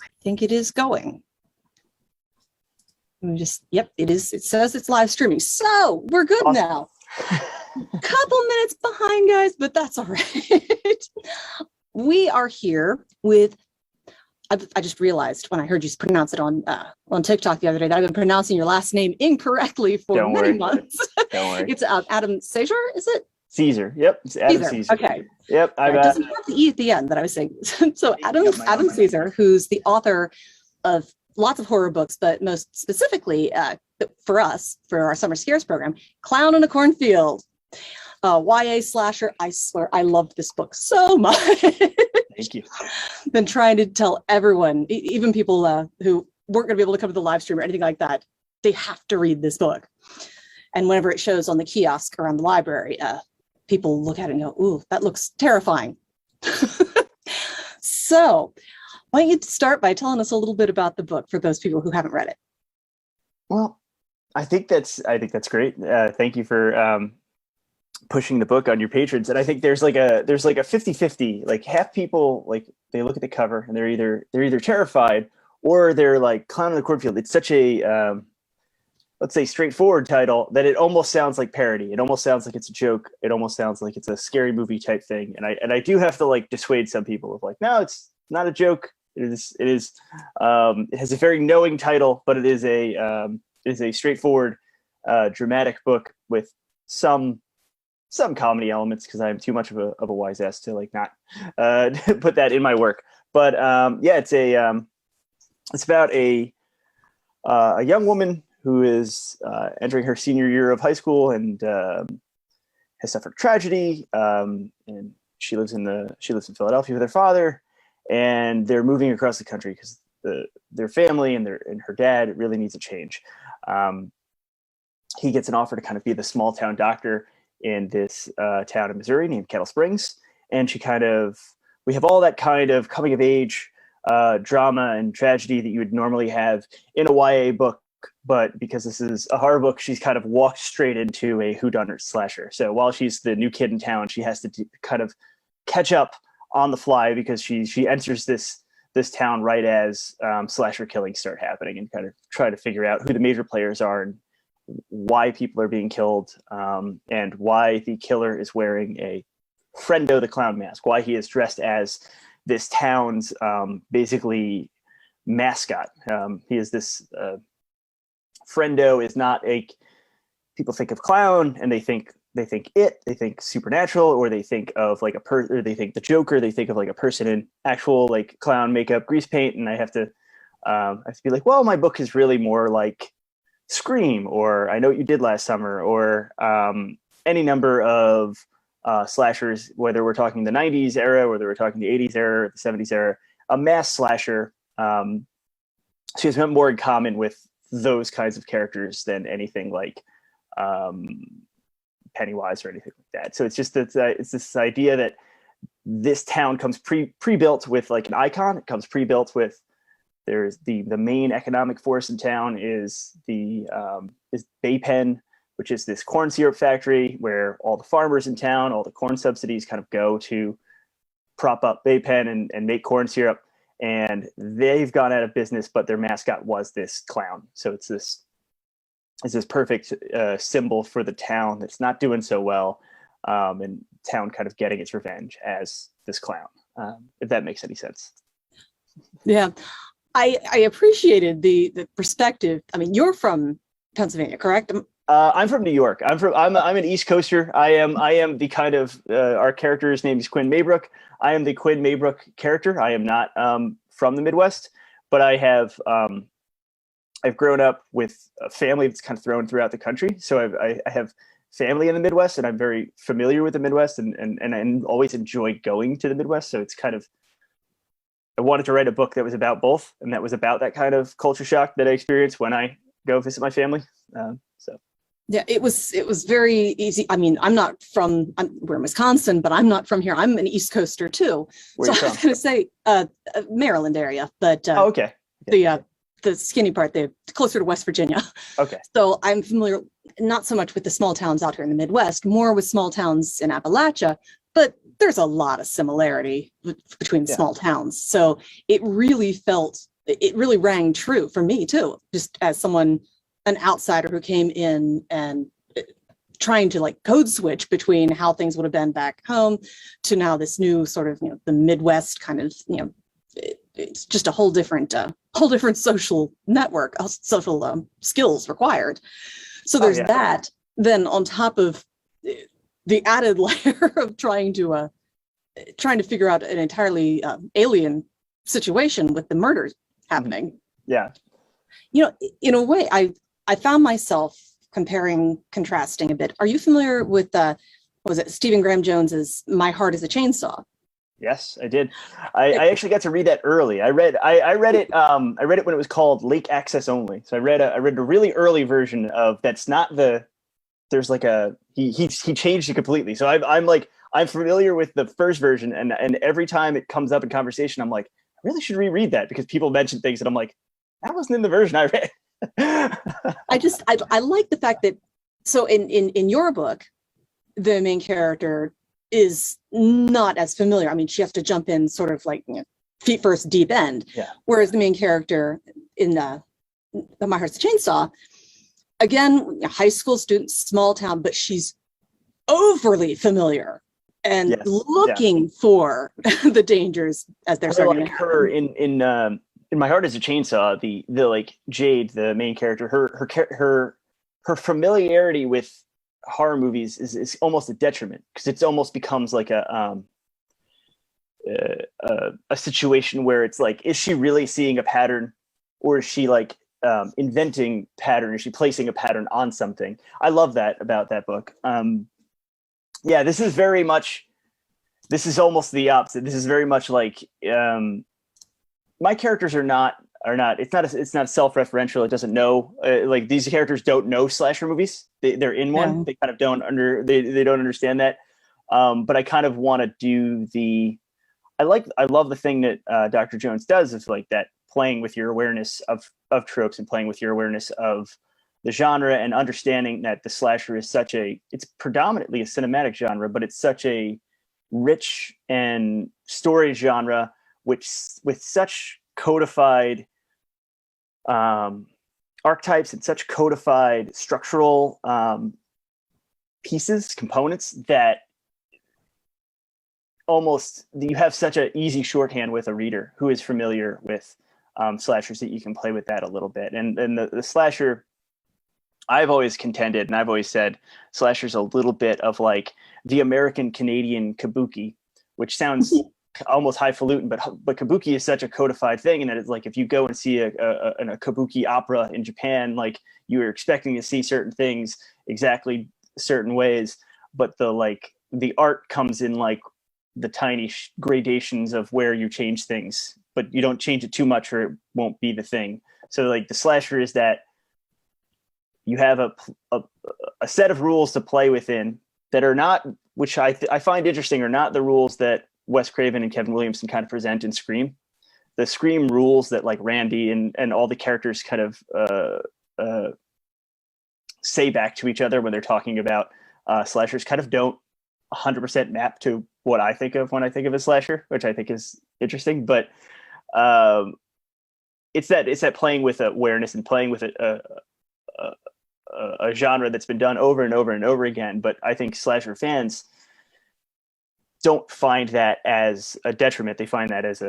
I think it is going. Yep, it is. It says it's live streaming. So we're good Awesome. now. Couple minutes behind, guys, but that's all right. We are here with, I just realized when I heard you pronounce it on TikTok the other day that I've been pronouncing your last name incorrectly for many months. Don't worry. It's Adam Cesare, is it? Caesar. Yep, it's Adam Cesare. Okay. Yep. It doesn't have the E at the end that I was saying. So Adam Cesare, who's the author of lots of horror books, but most specifically for us, for our Summer Scares program, Clown in a Cornfield, YA slasher. I swear, I loved this book so much. Thank you. Been trying to tell everyone, even people who weren't going to be able to come to the live stream or anything like that, they have to read this book. And whenever it shows on the kiosk around the library, people look at it and go, ooh, that looks terrifying. So why don't you start by telling us a little bit about the book for those people who haven't read it? Well, I think that's great. Thank you for pushing the book on your patrons. And I think there's like a 50-50, like half people, like they look at the cover and they're either terrified or they're like Clown in the Cornfield. It's such a let's say straightforward title that it almost sounds like parody. It almost sounds like it's a joke. It almost sounds like it's a scary movie type thing. And I do have to like dissuade some people of like, no, it's not a joke. It is it has a very knowing title, but it is a straightforward dramatic book with some comedy elements, because I'm too much of a wise ass to like not put that in my work. But yeah, it's about a young woman who is entering her senior year of high school and has suffered tragedy. And she lives in Philadelphia with her father, and they're moving across the country because their family and her dad really needs a change. He gets an offer to kind of be the small town doctor in this town in Missouri named Kettle Springs, and we have all that kind of coming of age drama and tragedy that you would normally have in a YA book. But because this is a horror book, she's kind of walked straight into a whodunit slasher. So while she's the new kid in town, she has to kind of catch up on the fly, because she enters this town right as slasher killings start happening, and kind of try to figure out who the major players are and why people are being killed, and why the killer is wearing a Friendo the Clown mask, why he is dressed as this town's basically mascot. He is this Friendo is not people think of clown and they think supernatural, or they think of like or they think the Joker, they think of like a person in actual like clown makeup, grease paint. And I have to be like, well, my book is really more like Scream, or I Know What You Did Last Summer, or any number of slashers, whether we're talking the 90s era, whether we're talking the 80s era, or the 70s era. A mass slasher, she has more in common with those kinds of characters than anything like Pennywise or anything like that. So it's just it's this idea that this town comes pre-built with like an icon. It comes pre-built with, there's the main economic force in town is is Baypen, which is this corn syrup factory where all the farmers in town, all the corn subsidies kind of go to prop up Baypen and make corn syrup. And they've gone out of business, but their mascot was this clown. So it's this perfect symbol for the town that's not doing so well, and town kind of getting its revenge as this clown, if that makes any sense. Yeah, I appreciated the perspective. I mean, you're from Pennsylvania, correct? I'm from New York. I'm an East Coaster. I am the kind of our character's name is Quinn Maybrook. I am the Quinn Maybrook character. I am not from the Midwest, but I have I've grown up with a family that's kind of thrown throughout the country. So I have family in the Midwest, and I'm very familiar with the Midwest, and always enjoy going to the Midwest. So it's kind of, I wanted to write a book that was about both, and that was about that kind of culture shock that I experience when I go visit my family. Yeah, it was very easy. I mean, we're in Wisconsin, but I'm not from here. I'm an East Coaster too. Where so I was going to say Maryland area, but okay. The skinny part, they're closer to West Virginia. Okay. So I'm familiar, not so much with the small towns out here in the Midwest, more with small towns in Appalachia, but there's a lot of similarity between small towns. So it really rang true for me too, just as someone, an outsider who came in and trying to like code switch between how things would have been back home to now this new sort of, the Midwest kind of, it's just a whole different social network, social skills required. So there's that. Then on top of the added layer of trying to figure out an entirely alien situation with the murders happening. Yeah. In a way, I found myself contrasting a bit. Are you familiar with was it Stephen Graham Jones's "My Heart Is a Chainsaw"? Yes, I did. I actually got to read that early. I read it when it was called Lake Access Only. So I read a really early version of that's not the. There's like he changed it completely. So I'm familiar with the first version, and every time it comes up in conversation, I'm like, I really should reread that because people mention things that I'm like, that wasn't in the version I read. I like the fact that so in your book, the main character is not as familiar. I mean, she has to jump in sort of like feet first, deep end. Yeah. Whereas the main character in My Heart's a Chainsaw, again, high school student, small town, but she's overly familiar and looking for the dangers as they're starting. Like her in My Heart Is a Chainsaw, the like Jade, the main character, her familiarity with horror movies is almost a detriment because it almost becomes like a situation where it's like, is she really seeing a pattern, or is she like inventing pattern? Is she placing a pattern on something? I love that about that book. This is almost the opposite. This is very much like my characters are not it's not self-referential. It doesn't know like these characters don't know slasher movies. They're in one. They kind of don't they don't understand that. But I kind of want to do I love the thing that Dr. Jones does is like that, playing with your awareness of tropes and playing with your awareness of the genre and understanding that the slasher is it's predominantly a cinematic genre, but it's such a rich and story genre with such codified archetypes and such codified structural components that almost you have such an easy shorthand with a reader who is familiar with slashers that you can play with that a little bit. And the slasher, I've always contended and I've always said slasher's a little bit of like the American Canadian kabuki, which sounds almost highfalutin, but kabuki is such a codified thing, and that it's like if you go and see a kabuki opera in Japan, like you're expecting to see certain things exactly certain ways, but the art comes in like the tiny gradations of where you change things, but you don't change it too much or it won't be the thing. So like the slasher is that you have a set of rules to play within that are not, which I find interesting, are not the rules that Wes Craven and Kevin Williamson kind of present in Scream. The Scream rules that like Randy and all the characters kind of say back to each other when they're talking about slashers kind of don't 100% map to what I think of when I think of a slasher, which I think is interesting. But it's that playing with awareness and playing with a genre that's been done over and over and over again. But I think slasher fans don't find that as a detriment. They find that as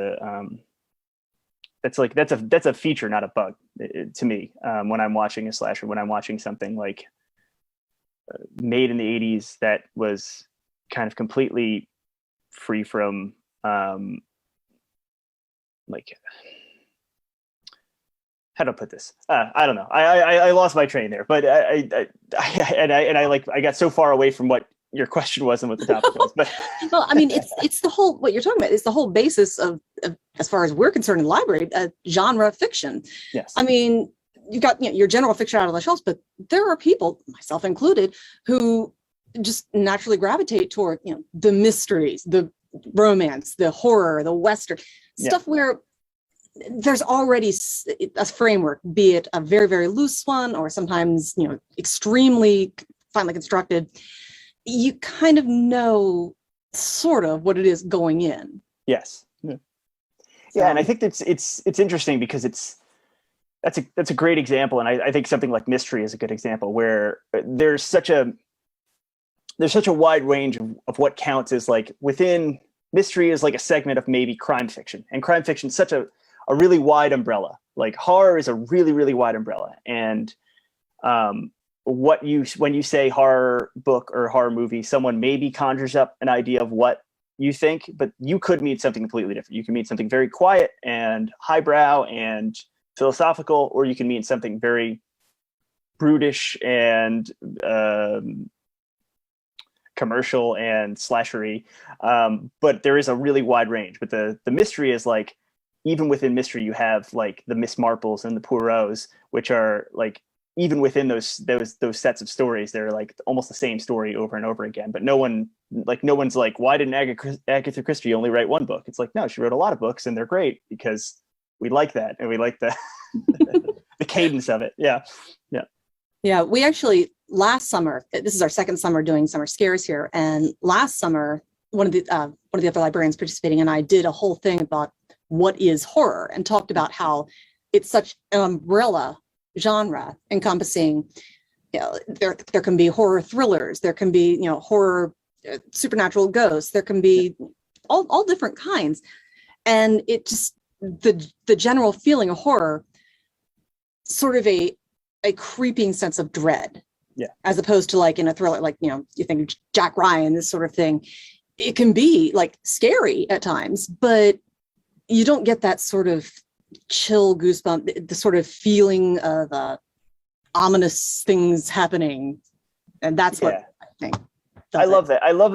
that's a feature, not a bug to me. When I'm watching a slasher, when I'm watching something like made in the 80s that was kind of completely free from like, how do I put this? I don't know. I lost my train there, but I got so far away from what your question was and what the topic was. But well, I mean, it's the whole, what you're talking about is the whole basis of as far as we're concerned in the library, genre fiction. Yes. I mean, you've got your general fiction out of the shelves, but there are people, myself included, who just naturally gravitate toward the mysteries, the romance, the horror, the Western stuff where there's already a framework, be it a very, very loose one or sometimes, extremely finely constructed. You kind of know sort of what it is going in. Yes. Yeah, and I think it's interesting because that's a great example, and I think something like mystery is a good example where there's such a wide range of what counts as like within mystery is like a segment of maybe crime fiction, and crime fiction is such a really wide umbrella. Like horror is a really, really wide umbrella, and when you say horror book or horror movie, someone maybe conjures up an idea of what you think, but you could mean something completely different. You can mean something very quiet and highbrow and philosophical, or you can mean something very brutish and commercial and slashery. But there is a really wide range. But the mystery is like, even within mystery, you have like the Miss Marples and the Poirots, which are like, even within those sets of stories, they're like almost the same story over and over again. But no one's like, why didn't Agatha Christie only write one book? It's like, no, she wrote a lot of books, and they're great because we like that, and we like the the cadence of it. Yeah. We actually last summer, this is our second summer doing summer scares here, and last summer one of the other librarians participating and I did a whole thing about what is horror, and talked about how it's such an umbrella genre encompassing, there can be horror thrillers, there can be horror, supernatural ghosts, there can be all different kinds, and it just the general feeling of horror, sort of a creeping sense of dread, as opposed to like in a thriller, like you think Jack Ryan, this sort of thing, it can be like scary at times, but you don't get that sort of chill goosebump, the sort of feeling of ominous things happening, and that's what I think. I love that. I love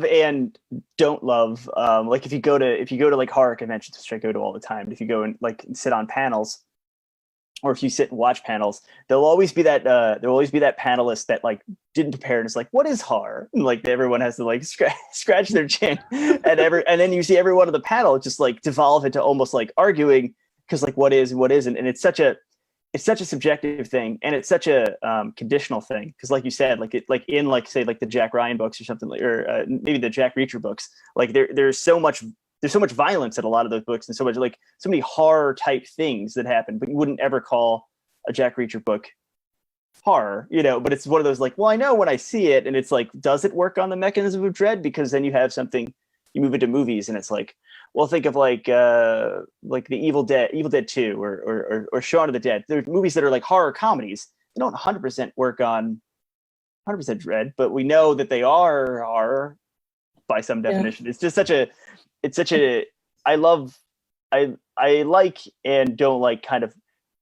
and don't love. Like if you go to like horror conventions, which I go to all the time, if you go and like sit on panels, or if you sit and watch panels, there'll always be that panelist that like didn't prepare and is like, what is horror? And like everyone has to like scratch their chin, and then you see every one of the panel just like devolve into almost like arguing, because like what is and what isn't, and it's such a subjective thing, and it's such a conditional thing, because like you said, like it, like in like say like the Jack Ryan books or something, like, or maybe the Jack Reacher books, like there's so much violence in a lot of those books, and so many horror type things that happen, but you wouldn't ever call a Jack Reacher book horror, but it's one of those like, well, I know when I see it, and it's like, does it work on the mechanism of dread? Because then you have something, you move into movies, and it's like, well, think of like the Evil Dead 2 or Shaun of the Dead. There's movies that are like horror comedies. They don't 100% work on 100% dread, but we know that they are horror by some definition. It's just such a I like and don't like kind of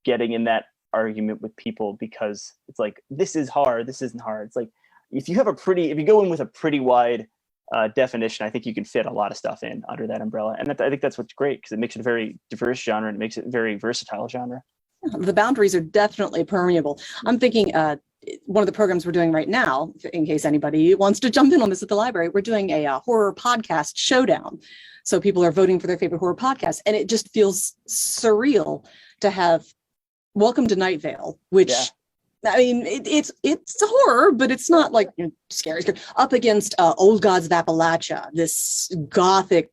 getting in that argument with people, because it's like, this is hard, this isn't hard. It's like, if you go in with a pretty wide definition, I think you can fit a lot of stuff in under that umbrella, and I think that's what's great, because it makes it a very diverse genre, and it makes it a very versatile genre. The boundaries are definitely permeable. I'm thinking one of the programs we're doing right now, in case anybody wants to jump in on this at the library, we're doing a horror podcast showdown. So people are voting for their favorite horror podcast, and it just feels surreal to have Welcome to Night Vale, which I mean, it's a horror, but it's not like scary, up against Old Gods of Appalachia, this gothic,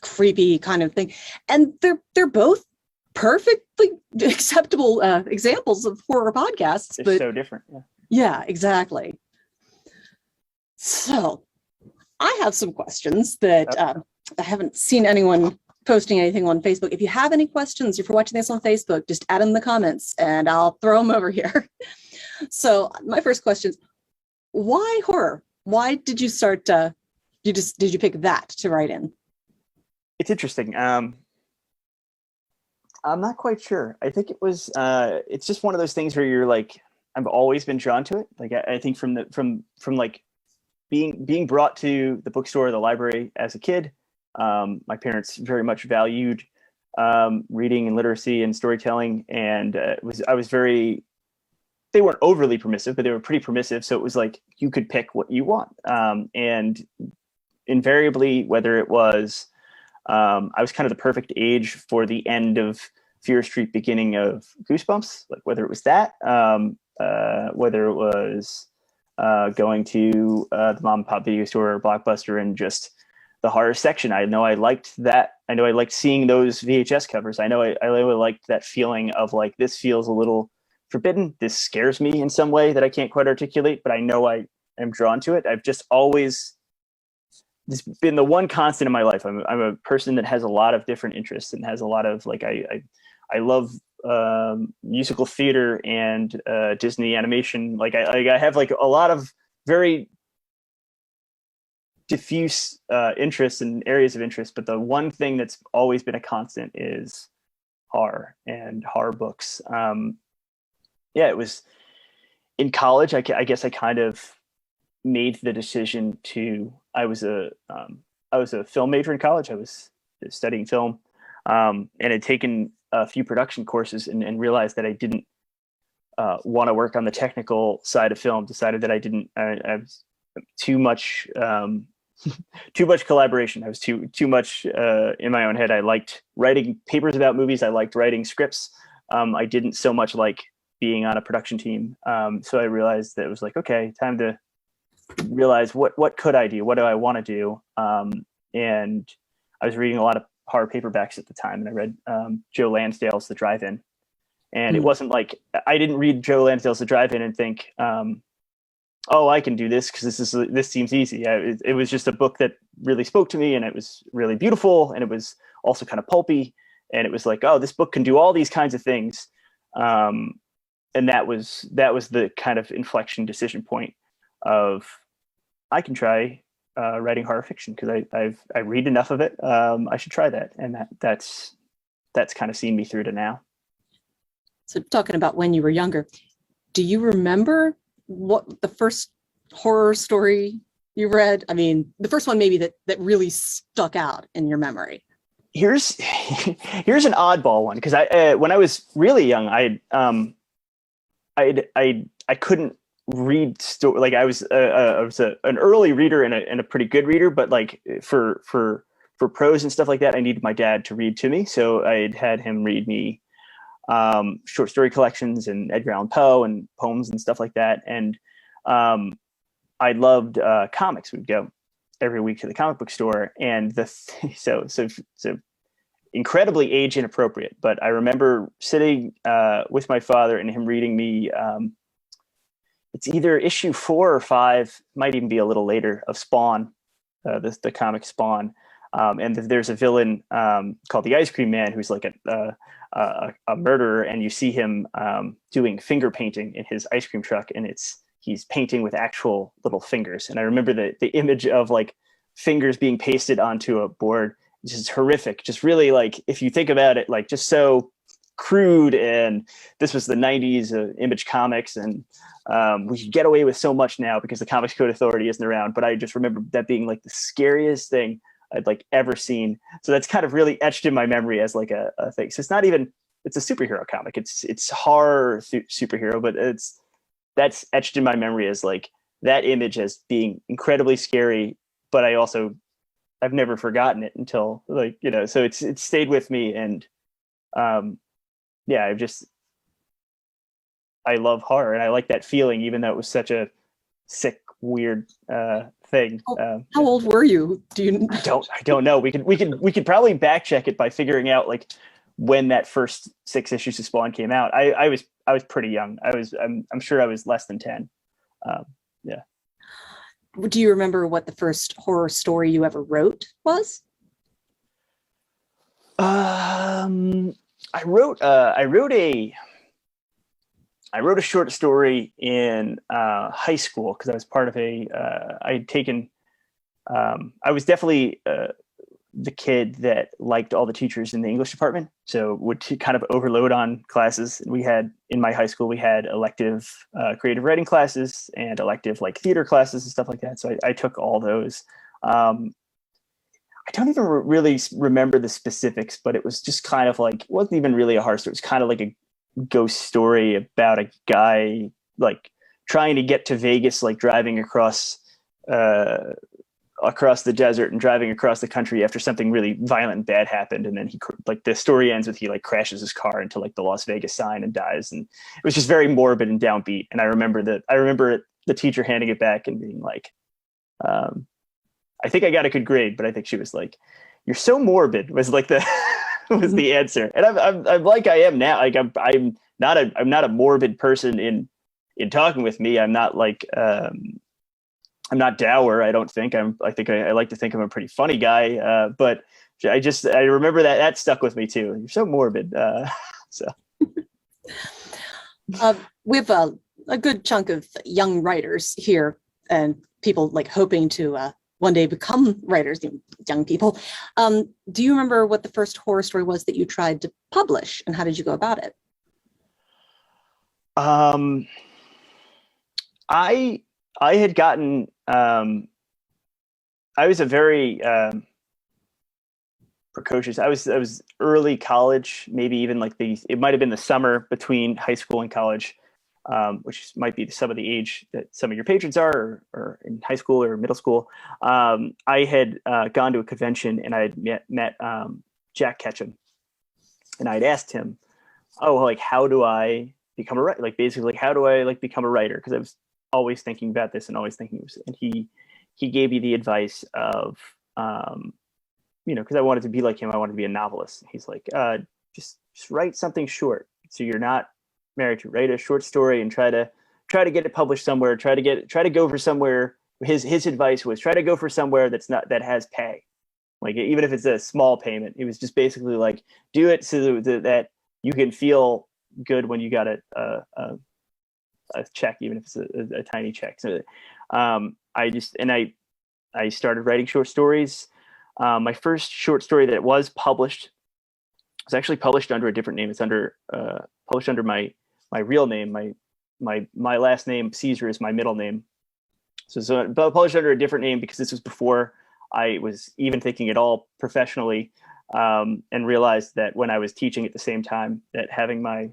creepy kind of thing, and they're both perfectly acceptable examples of horror podcasts. They're but so different. Yeah, exactly. So I have some questions that I haven't seen anyone posting anything on Facebook. If you have any questions, if you're watching this on Facebook, just add them in the comments and I'll throw them over here. So my first question is, why horror? Why did you start, did you pick that to write in? It's interesting. I'm not quite sure. I think it was, it's just one of those things where you're like, I've always been drawn to it. Like, I think from like being brought to the bookstore or the library as a kid, my parents very much valued reading and literacy and storytelling, and they weren't overly permissive, but they were pretty permissive. So it was like, you could pick what you want. And invariably, whether it was, I was kind of the perfect age for the end of Fear Street, beginning of Goosebumps, like whether it was that, whether it was going to the mom and pop video store or Blockbuster and just the horror section. I know I liked that. I know I liked seeing those VHS covers. I know I really liked that feeling of like, this feels a little forbidden. This scares me in some way that I can't quite articulate, but I know I am drawn to it. I've just always, it's been the one constant in my life. I'm a person that has a lot of different interests and has a lot of like, I love musical theater and Disney animation. Like I have like a lot of very diffuse interests and areas of interest, but the one thing that's always been a constant is horror and horror books. It was in college. I guess I kind of made the decision to. I was a film major in college. I was studying film, and had taken a few production courses and realized that I didn't want to work on the technical side of film. Decided that I didn't. I was too much. Too much collaboration. I was too much in my own head. I liked writing papers about movies. I liked writing scripts. I didn't so much like being on a production team. So I realized that it was like, okay, time to realize what could I do? What do I want to do? And I was reading a lot of horror paperbacks at the time, and I read Joe Lansdale's The Drive-In. And it wasn't like, I didn't read Joe Lansdale's The Drive-In and think, oh, I can do this because this seems easy. It was just a book that really spoke to me, and it was really beautiful, and it was also kind of pulpy, and it was like, oh, this book can do all these kinds of things, and that was the kind of inflection decision point of I can try writing horror fiction because I read enough of it. I should try that, and that's kind of seen me through to now. So talking about when you were younger, do you remember what the first horror story you read? I mean, the first one maybe that really stuck out in your memory. Here's an oddball one, because when I was really young, I couldn't read like I was an early reader and a pretty good reader, but like for prose and stuff like that, I needed my dad to read to me, so I'd had him read me short story collections and Edgar Allan Poe and poems and stuff like that. And I loved comics. We'd go every week to the comic book store, and so incredibly age inappropriate. But I remember sitting with my father and him reading me. It's either issue 4 or 5, might even be a little later, of Spawn, the comic Spawn. And there's a villain called the Ice Cream Man who's like a murderer, and you see him doing finger painting in his ice cream truck, and he's painting with actual little fingers. And I remember the image of like fingers being pasted onto a board, which is horrific. Just really, like, if you think about it, like, just so crude. And this was the 90s, Image Comics, and we could get away with so much now because the Comics Code Authority isn't around. But I just remember that being like the scariest thing I'd like ever seen. So that's kind of really etched in my memory as like a thing. So it's a superhero comic. It's horror superhero, but that's etched in my memory as like that image as being incredibly scary. But I've never forgotten it until, like, so it's stayed with me. And I love horror, and I like that feeling, even though it was such a sick, weird thing. How old were you? I don't know. We could probably back check it by figuring out like when that first 6 issues of Spawn came out. I was pretty young. I'm sure I was less than 10. Yeah. Do you remember what the first horror story you ever wrote was? I wrote a short story in high school because I was part of I was definitely the kid that liked all the teachers in the English department, so would kind of overload on classes. And in my high school, we had elective creative writing classes and elective like theater classes and stuff like that. So I took all those. I don't even really remember the specifics, but it was just kind of like, it wasn't even really a horror story. It was kind of like a ghost story about a guy like trying to get to Vegas, like driving across the desert and driving across the country after something really violent and bad happened. And then the story ends with he like crashes his car into like the Las Vegas sign and dies. And it was just very morbid and downbeat. And I remember it the teacher handing it back and being like, I think I got a good grade, but I think she was like, "You're so morbid," was like the was the answer. And I'm like I am now. Like I'm not a morbid person in talking with me. I'm not like I'm not dour. I don't think I think I like to think I'm a pretty funny guy. But I remember that stuck with me too. You're so morbid. So we have a good chunk of young writers here and people like hoping to one day become writers, young people. Do you remember what the first horror story was that you tried to publish, and how did you go about it? I had gotten I was a very precocious. I was early college, maybe even like it might have been the summer between high school and college, which might be some of the age that some of your patrons are, or in high school or middle school. I had gone to a convention and I had met Jack Ketchum, and I'd asked him, "Oh, like how do I become a writer? Like basically, how do I like become a writer?" Because I was always thinking about this and always thinking, and he gave me the advice of, because I wanted to be like him. I wanted to be a novelist. He's like, just write something short. So you're not married to. Write a short story and try to get it published somewhere. Try to go for somewhere. His advice was try to go for somewhere that has pay. Like even if it's a small payment, it was just basically like do it so that you can feel good when you got a check, even if it's a tiny check. So I started writing short stories. My first short story that was published was actually published under a different name. It's published under my real name. My last name, Cesare, is my middle name. So published under a different name because this was before I was even thinking at all professionally, and realized that when I was teaching at the same time, that having my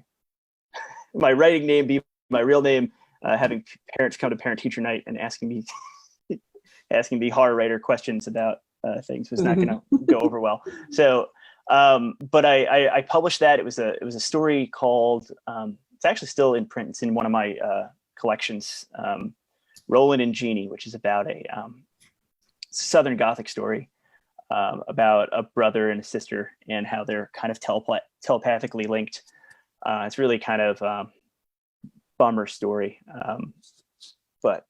writing name be my real name, having parents come to parent-teacher night and asking me horror writer questions about things was not going to go over well. So, but I published that. It was a story called, it's actually still in print. It's in one of my collections, Roland and Genie, which is about a Southern Gothic story about a brother and a sister and how they're kind of telepathically linked. It's really kind of bummer story. But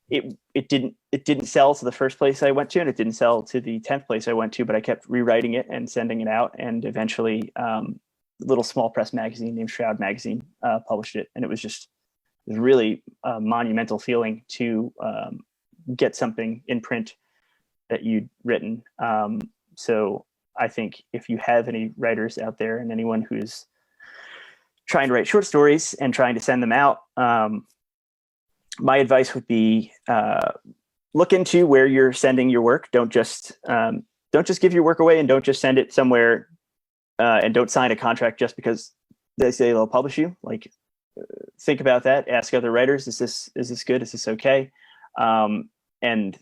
it didn't sell to the first place I went to, and it didn't sell to the 10th place I went to, but I kept rewriting it and sending it out. And eventually a little small press magazine named Shroud Magazine published it. And it was really a monumental feeling to get something in print that you'd written. So I think if you have any writers out there and anyone who's trying to write short stories and trying to send them out, my advice would be look into where you're sending your work. Don't just give your work away, and don't just send it somewhere, and don't sign a contract just because they say they'll publish you. Like, think about that. Ask other writers, is this good? Is this okay? And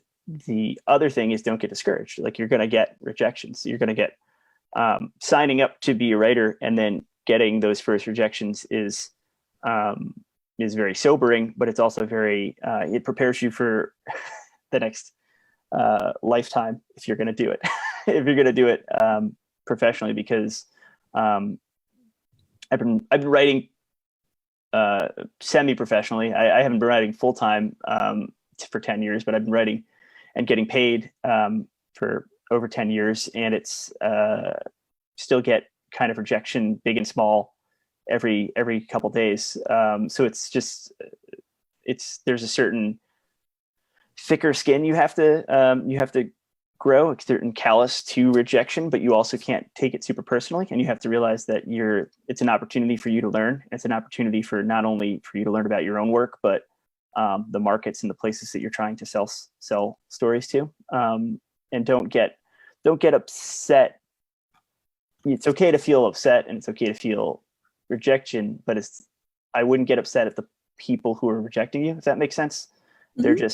the other thing is, don't get discouraged. Like, you're going to get rejections. You're going to get signing up to be a writer and then getting those first rejections is very sobering, but it's also very, it prepares you for the next lifetime if you're going to do it, if you're going to do it professionally, because I've been writing semi-professionally. I haven't been writing full-time for 10 years, but I've been writing and getting paid for over 10 years, and it's still get kind of rejection, big and small, every couple days. So there's a certain thicker skin you have to grow, a certain callous to rejection, but you also can't take it super personally. And you have to realize that it's an opportunity for you to learn. It's an opportunity for not only for you to learn about your own work, but the markets and the places that you're trying to sell stories to. And don't get upset. It's okay to feel upset, and it's okay to feel rejection, but I wouldn't get upset at the people who are rejecting you, if that makes sense. Mm-hmm.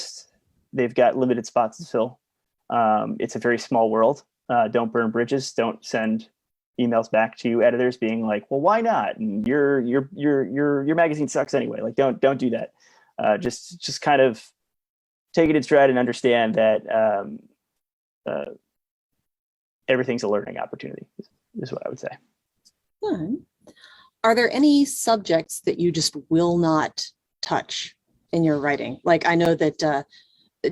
They've got limited spots to fill. It's a very small world. Don't burn bridges. Don't send emails back to editors being like, well, why not? And your magazine sucks anyway. Like, don't do that. Just kind of take it in stride and understand that everything's a learning opportunity is what I would say. Are there any subjects that you just will not touch in your writing? Like, I know that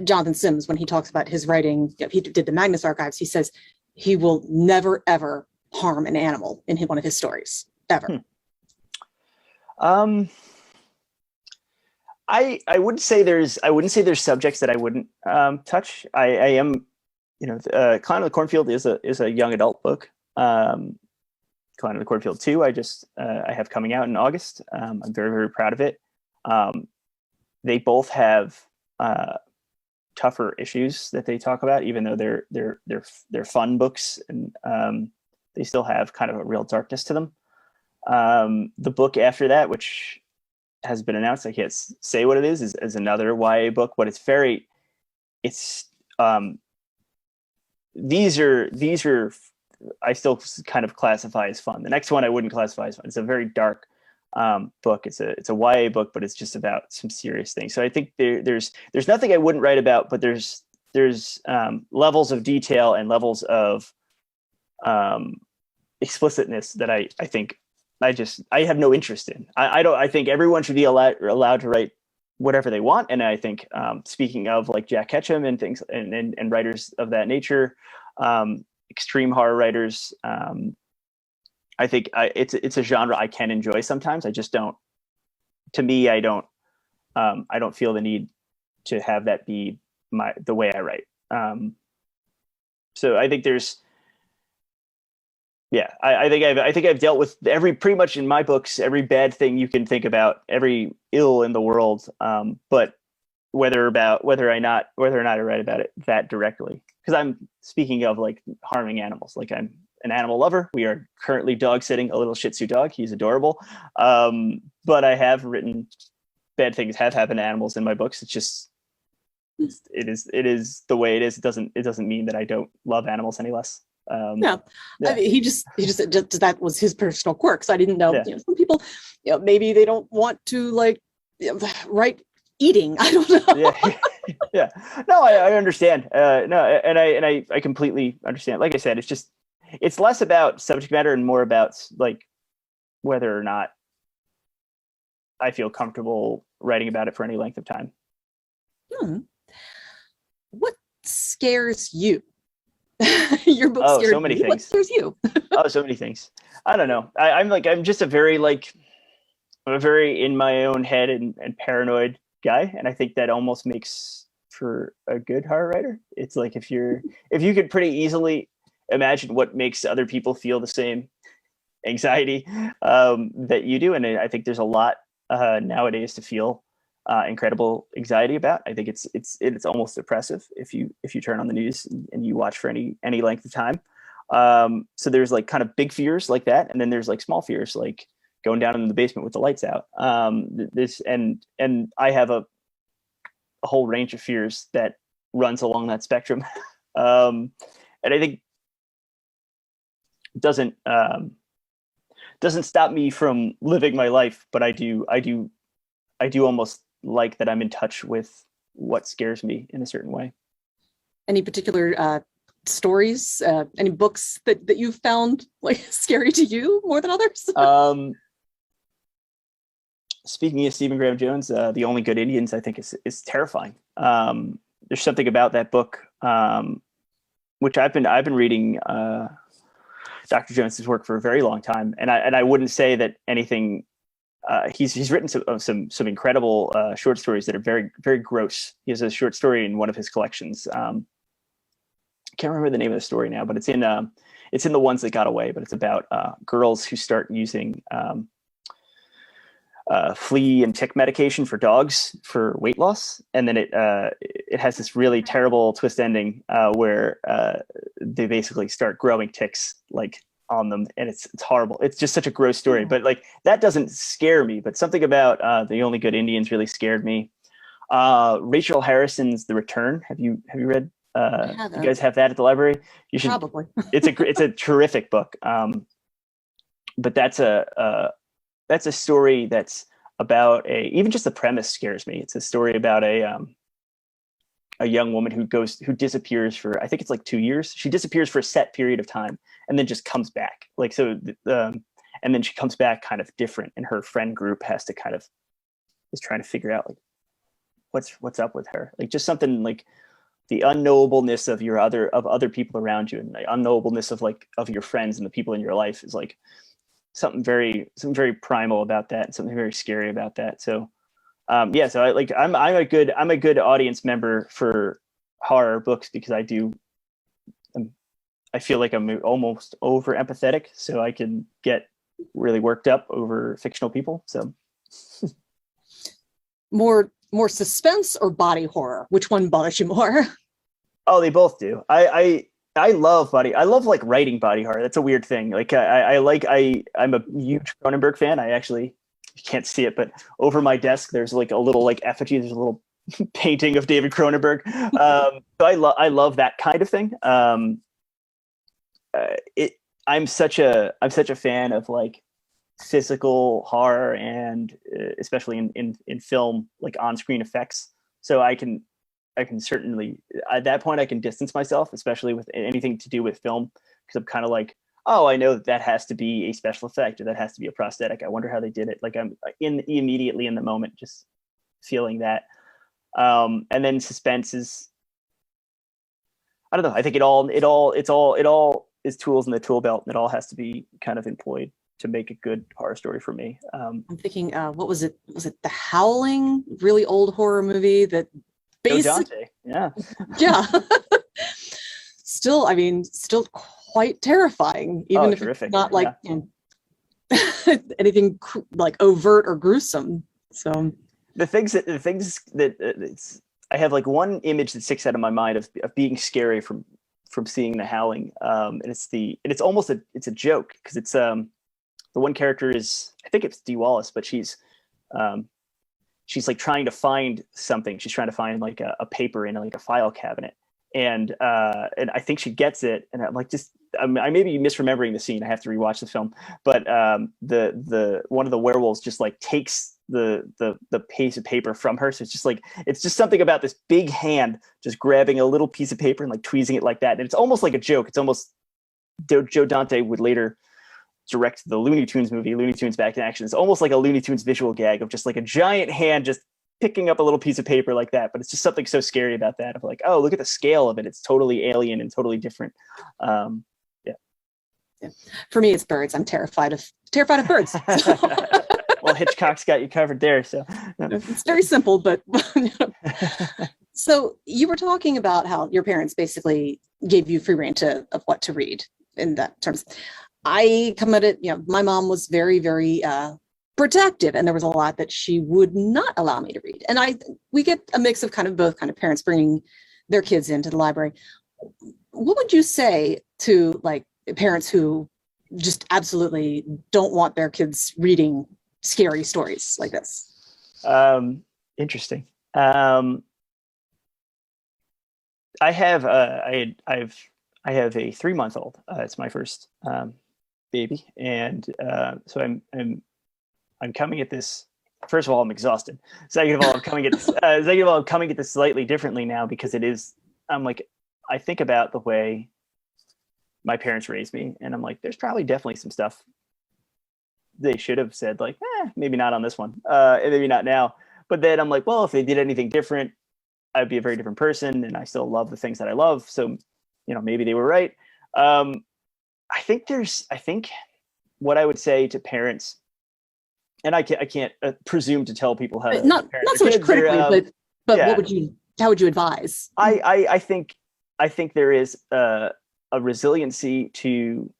Jonathan Sims, when he talks about his writing, he did the Magnus Archives, he says he will never, ever harm an animal in one of his stories, ever. I wouldn't say there's subjects that I wouldn't touch. I am, Clown of the Cornfield is a young adult book. Clown of the Cornfield 2, I have coming out in August. I'm very, very proud of it. They both have tougher issues that they talk about, even though they're fun books, and they still have kind of a real darkness to them. The book after that, which has been announced, I can't say what it is another YA book, but these are I still kind of classify as fun. The next one I wouldn't classify as fun. It's a very dark book. It's a YA book, but it's just about some serious things. So I think there's nothing I wouldn't write about, but there's levels of detail and levels of explicitness that I think I have no interest in. I think everyone should be allowed to write whatever they want. And I think speaking of like Jack Ketchum and things and writers of that nature, extreme horror writers, I think it's a genre I can enjoy sometimes. I just don't. To me, I don't feel the need to have that be the way I write. So I think there's. Yeah, I think I've dealt with pretty much in my books every bad thing you can think about, every ill in the world. But whether or not I write about it that directly, because I'm speaking of like harming animals. Like, I'm an animal lover. We are currently dog sitting a little Shih Tzu dog. He's adorable. But I have written bad things have happened to animals in my books. It's just it is the way it is. It doesn't mean that I don't love animals any less. Yeah. I mean, he just that was his personal quirk. So I didn't know. Yeah. Some people, maybe they don't want to like write eating. I don't know. Yeah. No, I understand. No, and I completely understand. Like I said, it's less about subject matter and more about like whether or not I feel comfortable writing about it for any length of time. What scares you? Your book scared so many me. things. What scares you? So many things. I don't know. I'm just I'm a very in my own head and paranoid guy, and I think that almost makes for a good horror writer. It's like if you could pretty easily imagine what makes other people feel the same anxiety that you do, and I think there's a lot nowadays to feel incredible anxiety about. I think it's almost oppressive if you turn on the news and you watch for any length of time. So there's like kind of big fears like that, and then there's like small fears like going down in the basement with the lights out. And I have a whole range of fears that runs along that spectrum, and I think doesn't stop me from living my life, but I do almost like that I'm in touch with what scares me in a certain way. Any particular stories, any books that you've found like scary to you more than others? Speaking of Stephen Graham Jones, The Only Good Indians, I think is terrifying. There's something about that book, which I've been reading Dr. Jones's work for a very long time, and I wouldn't say that anything. He's written some incredible short stories that are very, very gross. He has a short story in one of his collections. I can't remember the name of the story now, but it's in The Ones That Got Away. But it's about girls who start using flea and tick medication for dogs for weight loss, and then it has this really terrible twist ending where they basically start growing ticks like on them, and it's horrible. It's just such a gross story, but like that doesn't scare me, but something about The Only Good Indians really scared me. Rachel Harrison's The Return, have you read? You guys have that at the library? You should. Probably. It's a terrific book. but that's a story that's about even just the premise scares me. It's a story about a young woman who disappears for, I think it's like 2 years. She disappears for a set period of time and then just comes back. Like, so, and then she comes back kind of different, and her friend group has to kind of is trying to figure out like what's up with her. Like, just something like the unknowableness of other people around you, and the unknowableness of your friends and the people in your life is like something very primal about that, and something very scary about that. So yeah, so I'm a good audience member for horror books, because I feel like I'm almost over empathetic, so I can get really worked up over fictional people. So more suspense or body horror? Which one bothers you more? Oh, they both do. I love like writing body horror. That's a weird thing. Like I'm a huge Cronenberg fan. I actually, you can't see it, but over my desk there's like a little like effigy. There's a little painting of David Cronenberg. So I love that kind of thing. I'm such a fan of like physical horror, and especially in film, like on-screen effects. So I can certainly, at that point, I can distance myself, especially with anything to do with film, because I'm kind of like, oh, I know that has to be a special effect, or that has to be a prosthetic. I wonder how they did it. Like, I'm immediately in the moment, just feeling that. And then suspense is, I don't know. I think it all is tools in the tool belt, and it all has to be kind of employed to make a good horror story for me. I'm thinking, what was it? Was it The Howling? Really old horror movie that Dante. Yeah. Yeah. Still quite terrifying, even if terrific. It's not like anything like overt or gruesome. So the things that I have like one image that sticks out of my mind of being scary from seeing The Howling, and it's almost a joke, because it's the one character is, I think it's Dee Wallace, but she's like trying to find something. She's trying to find like a paper in like a file cabinet, and I think she gets it. And I'm like, I may be misremembering the scene. I have to rewatch the film. But the one of the werewolves just like takes the piece of paper from her. So it's just something about this big hand just grabbing a little piece of paper and like tweezing it like that. And it's almost like a joke. It's almost, Joe Dante would later direct the Looney Tunes movie, Looney Tunes Back in Action. It's almost like a Looney Tunes visual gag of just like a giant hand just picking up a little piece of paper like that. But it's just something so scary about that, of like, oh, look at the scale of it. It's totally alien and totally different. Yeah. For me, it's birds. I'm terrified of birds. Well, Hitchcock's got you covered there. So it's very simple, but So you were talking about how your parents basically gave you free rein of what to read in that terms. I come at it, my mom was very, very protective, and there was a lot that she would not allow me to read. And we get a mix of kind of both kind of parents bringing their kids into the library. What would you say to like parents who just absolutely don't want their kids reading scary stories like this? Interesting. I have a 3-month-old. It's my first baby, and so I'm coming at this. First of all, I'm exhausted. Second of all, I'm coming at this slightly differently now, because I'm like, I think about the way my parents raised me, and I'm like, there's probably definitely some stuff they should have said, like, maybe not on this one, and maybe not now. But then I'm like, well, if they did anything different, I'd be a very different person, and I still love the things that I love. So, maybe they were right. I think what I would say to parents, and I can't presume to tell people how to not so much critically, but yeah. How would you advise? I think there is a resiliency to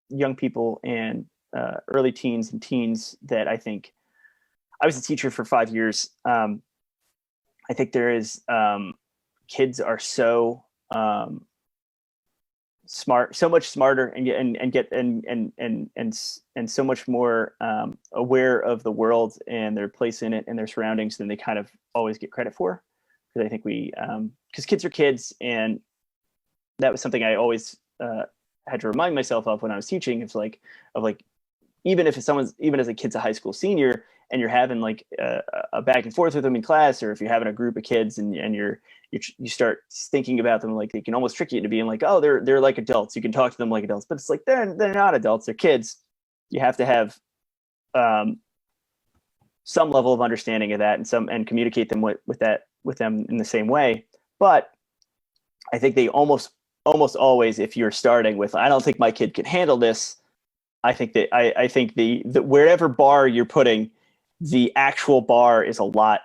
young people and early teens and teens that I think. I was a teacher for 5 years. I think there is kids are so smart, so much smarter, and so much more aware of the world and their place in it and their surroundings than they kind of always get credit for. Because I think because kids are kids, and that was something I always had to remind myself of when I was teaching. It's like, even if even as a kid's a high school senior and you're having like a back and forth with them in class, or if you're having a group of kids and you start thinking about them, like they can almost trick you into being like, oh, they're like adults. You can talk to them like adults, but it's like, they're not adults, they're kids. You have to have some level of understanding of that and communicate them with them in the same way. But I think they almost always, if you're starting with, I don't think my kid can handle this, I think the wherever bar you're putting, the actual bar is a lot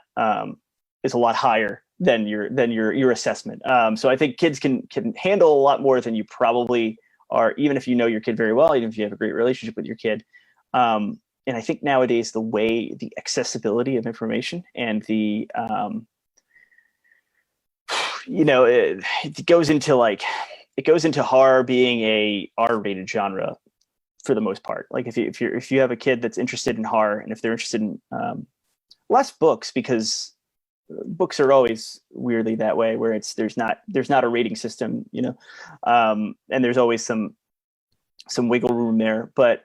higher than your assessment. So I think kids can handle a lot more than you probably are, even if you know your kid very well, even if you have a great relationship with your kid. And I think nowadays the accessibility of information and it goes into horror being a R-rated genre for the most part. Like if you have a kid that's interested in horror, and if they're interested in less books, because books are always weirdly that way, where there's not a rating system, and there's always some wiggle room there. But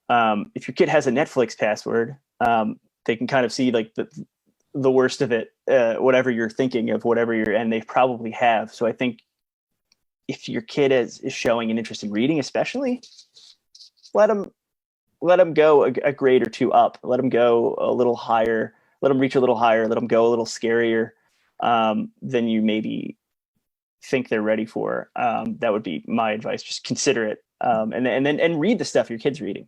if your kid has a Netflix password, they can kind of see like the worst of it, whatever you're thinking of, and they probably have. So I think if your kid is showing an interest in reading, especially, let them go a grade or two up. Let them go a little higher. Let them reach a little higher. Let them go a little scarier than you maybe think they're ready for. That would be my advice. Just consider it, and then read the stuff your kid's reading.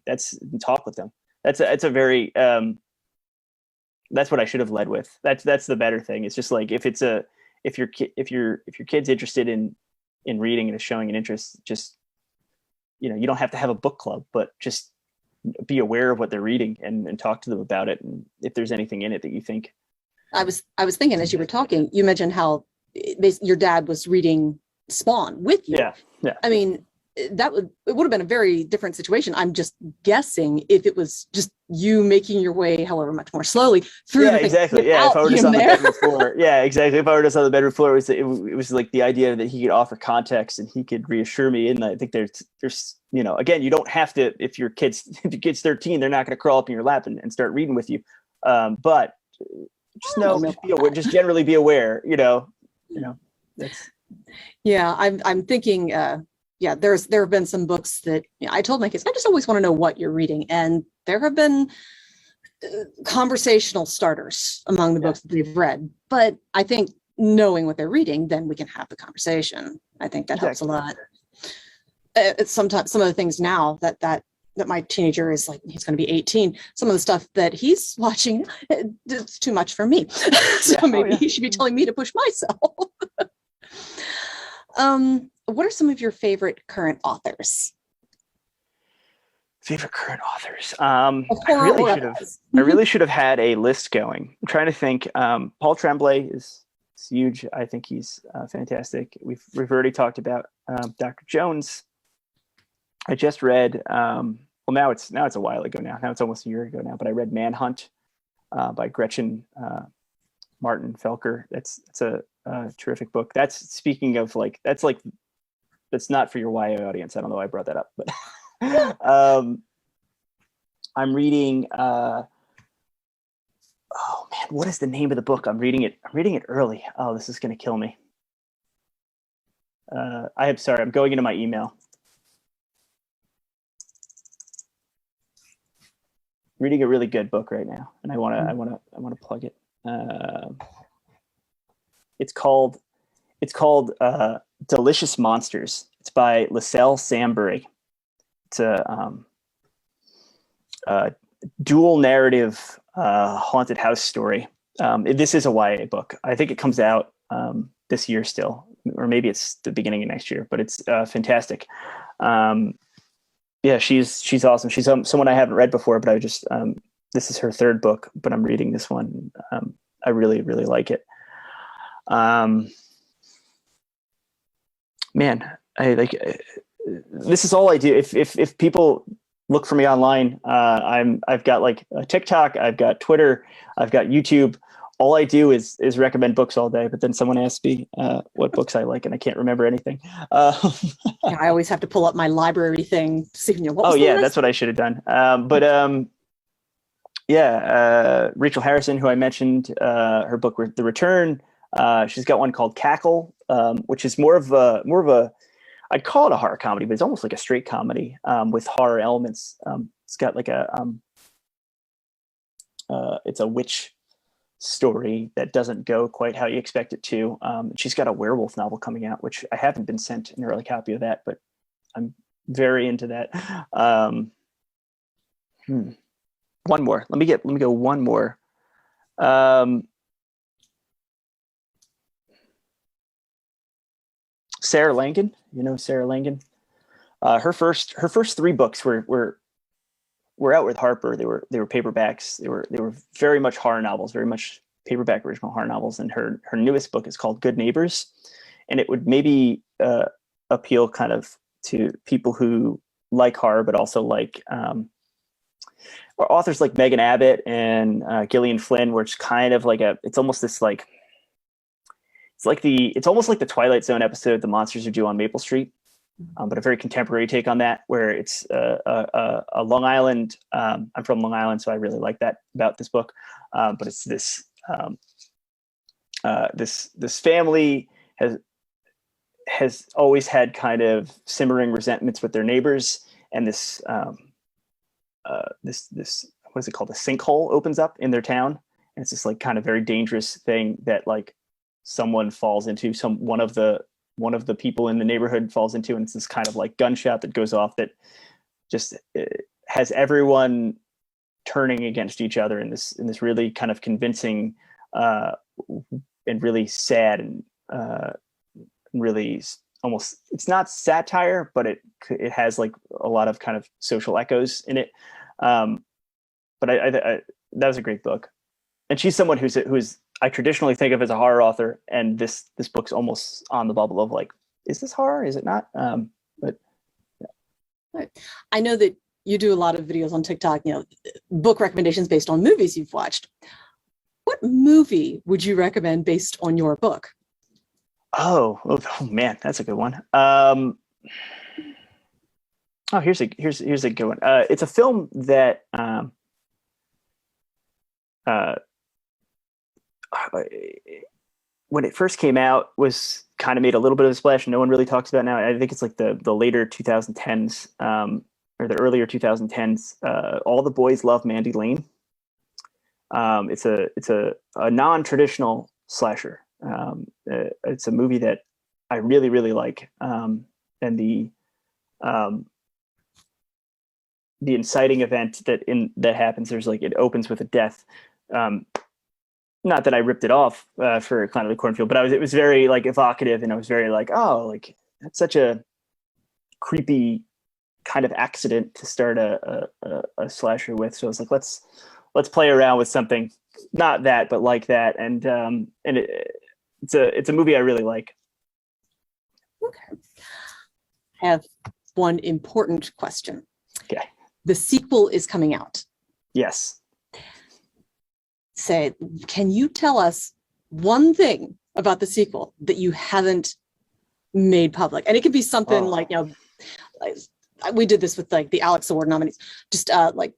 Talk with them. That's a very that's what I should have led with. That's the better thing. It's just like if your kid's interested in reading and is showing an interest, just you don't have to have a book club, but just be aware of what they're reading and talk to them about it. And if there's anything in it that you think. I was thinking as you were talking, you mentioned how your dad was reading Spawn with you. Yeah. I mean, it would have been a very different situation. I'm just guessing if it was just you making your way, however much more slowly through. Yeah, exactly. Yeah, if I were just on the bedroom floor. Yeah, exactly. If I were just on the bedroom floor, it was like the idea that he could offer context and he could reassure me. And I think there's again, you don't have to. If your kid's 13, they're not going to crawl up in your lap and start reading with you. But just generally be aware. That's. Yeah, I'm thinking. There have been some books that I told my kids, I just always want to know what you're reading. And there have been conversational starters among the books that they've read. But I think knowing what they're reading, then we can have the conversation. I think that helps a lot. Sometimes some of the things now that my teenager is like, he's going to be 18. Some of the stuff that he's watching, it's too much for me. Maybe he should be telling me to push myself. What are some of your favorite current authors? I really should have had a list going. I'm trying to think. Paul Tremblay is huge. I think he's fantastic. We've already talked about Dr. Jones. I just read. Now it's a while ago now. Now it's almost a year ago now. But I read Manhunt by Gretchen Martin Felker. That's a terrific book. That's speaking of that's not for your YA audience. I don't know why I brought that up, but I'm reading. Oh man, what is the name of the book? I'm reading it early. Oh, this is going to kill me. I'm going into my email. Reading a really good book right now, and I want to plug it. It's called Delicious Monsters. It's by Lascelles Sambury. It's a dual narrative haunted house story. This is a YA book. I think it comes out this year still, or maybe it's the beginning of next year, but it's fantastic. She's awesome. She's someone I haven't read before, but I just this is her third book, but I'm reading this one. I really, really like it. Man, this is all I do. If people look for me online, I've got like a TikTok, I've got Twitter, I've got YouTube. all I do is recommend books all day, but then someone asks me what books I like, and I can't remember anything. Yeah, I always have to pull up my library thing to see, what was Oh the yeah, list? that's what I should have done. Rachel Harrison, who I mentioned, her book The Return. She's got one called Cackle, which is more of a I'd call it a horror comedy, but it's almost like a straight comedy with horror elements. It's got like it's a witch story that doesn't go quite how you expect it to. She's got a werewolf novel coming out, which I haven't been sent an early copy of that, but I'm very into that. One more. Let me go one more. Sarah Lankin, Sarah Lankin. Her first 3 books were out with Harper. They were paperbacks. They were very much horror novels, very much paperback original horror novels. And her newest book is called Good Neighbors, and it would maybe appeal kind of to people who like horror, but also like or authors like Megan Abbott and Gillian Flynn, where it's kind of like it's almost this like it's almost like the Twilight Zone episode, The Monsters Are Due on Maple Street. But a very contemporary take on that, where it's a Long Island. I'm from Long Island, so I really like that about this book. But it's this this family has always had kind of simmering resentments with their neighbors, and this what is it called? A sinkhole opens up in their town, and it's this like kind of very dangerous thing that like someone falls into. One of the people in the neighborhood falls into, and it's this kind of like gunshot that goes off that just has everyone turning against each other in this really kind of convincing and really sad and really almost, it's not satire, but it has like a lot of kind of social echoes in it. But I that was a great book, and she's someone who's I traditionally think of as a horror author, and this book's almost on the bubble of like, is this horror? Is it not? But yeah. Right. I know that you do a lot of videos on TikTok, book recommendations based on movies you've watched. What movie would you recommend based on your book? Oh man, that's a good one. Here's a good one. It's a film that when it first came out was kind of made a little bit of a splash, and no one really talks about it now. I think it's like the later 2010s or the earlier 2010s. All the Boys Love Mandy Lane. It's a non-traditional slasher. It's a movie that I really, really like. And the inciting event that happens, there's like, it opens with a death. Not that I ripped it off for Clan of the Cornfield, but it was very like evocative, and I was very like, oh, like that's such a creepy kind of accident to start a slasher with. So I was like, let's play around with something, not that, but like that, and it's a movie I really like. Okay, I have one important question. Okay, the sequel is coming out. Yes. Can you tell us one thing about the sequel that you haven't made public? And it could be something like, like, we did this with like the Alex Award nominees, just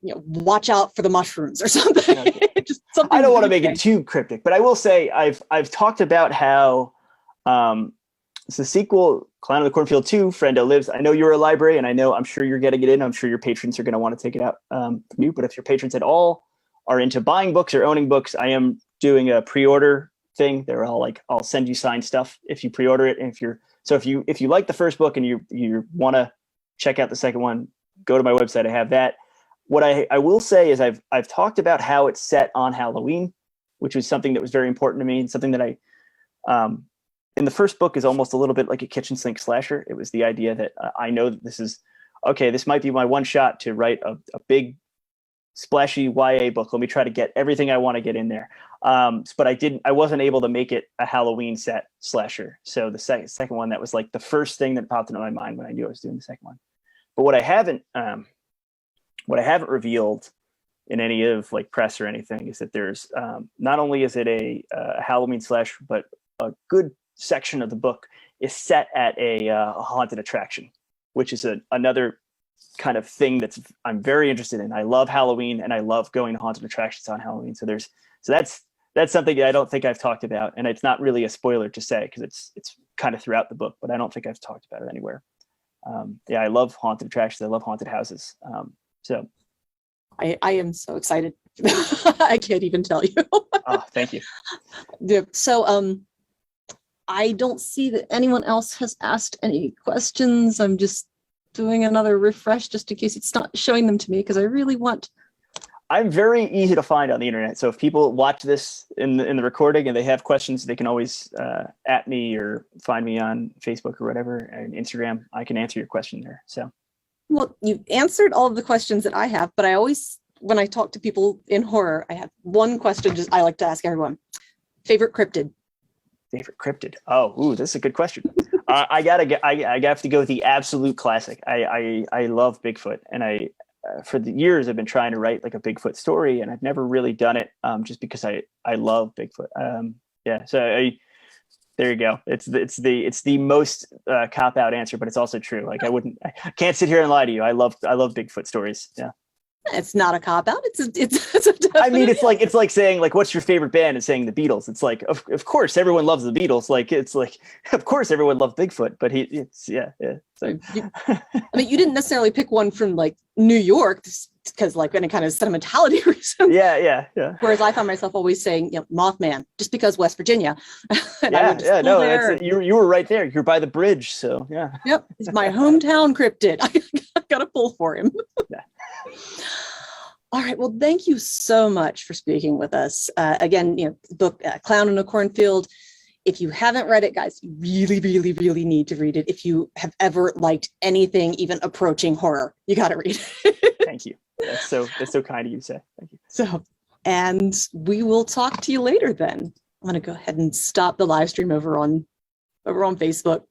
watch out for the mushrooms or something. Okay. Just something. I don't want to make it too cryptic, but I will say I've talked about how it's the sequel, Clan of the Cornfield 2, Friendo Lives. I know you're a library, and I'm sure you're getting it in. I'm sure your patrons are going to want to take it out from you. But if your patrons at all are into buying books or owning books, I am doing a pre-order thing. They're all like, I'll send you signed stuff if you pre-order it. And if you like the first book and you want to check out the second one, go to my website. I have that. What I will say is I've talked about how it's set on Halloween, which was something that was very important to me, and something that I in the first book is almost a little bit like a kitchen sink slasher. It was the idea that I know that this might be my one shot to write a big splashy YA book. Let me try to get everything I want to get in there. But I wasn't able to make it a Halloween set slasher. So the second one, that was like the first thing that popped into my mind when I knew I was doing the second one. But what I haven't revealed in any of like press or anything, is that there's not only is it a Halloween slash, but a good section of the book is set at a haunted attraction, which is another kind of thing I'm very interested in. I love Halloween and I love going to haunted attractions on Halloween. So that's something that I don't think I've talked about, and it's not really a spoiler to say because it's kind of throughout the book, but I don't think I've talked about it anywhere. I love haunted attractions. I love haunted houses. So I am so excited. I can't even tell you. Oh, thank you. Yeah. So I don't see that anyone else has asked any questions. I'm just doing another refresh just in case it's not showing them to me, because I really want. I'm very easy to find on the internet. So if people watch this in the recording and they have questions, they can always at me or find me on Facebook or whatever, and Instagram. I can answer your question there. So. Well, you've answered all of the questions that I have, but I always, when I talk to people in horror, I have one question just I like to ask everyone. Favorite cryptid? Favorite cryptid? Oh, ooh, this is a good question. I have to go with the absolute classic. I love Bigfoot, and for the years I've been trying to write like a Bigfoot story, and I've never really done it just because I love Bigfoot. So there you go. It's the most cop out answer, but it's also true. Like I can't sit here and lie to you. I love Bigfoot stories. Yeah. It's not a cop out. It's I mean, it's like saying like, what's your favorite band and saying the Beatles. It's like, of course everyone loves the Beatles. Like, it's like, of course everyone loved Bigfoot, but yeah. So. I mean, you didn't necessarily pick one from like New York because like any kind of sentimentality reason. Yeah. Whereas I found myself always saying, Mothman, just because West Virginia. You were right there. You're by the bridge. So yeah. Yep. It's my hometown cryptid. I got to pull for him. Yeah. All right. Well, thank you so much for speaking with us. Again, the book Clown in a Cornfield. If you haven't read it, guys, you really, really, really need to read it. If you have ever liked anything, even approaching horror, you got to read it. Thank you. That's so kind of you to say. Thank you. So, and we will talk to you later then. I'm going to go ahead and stop the live stream over on Facebook.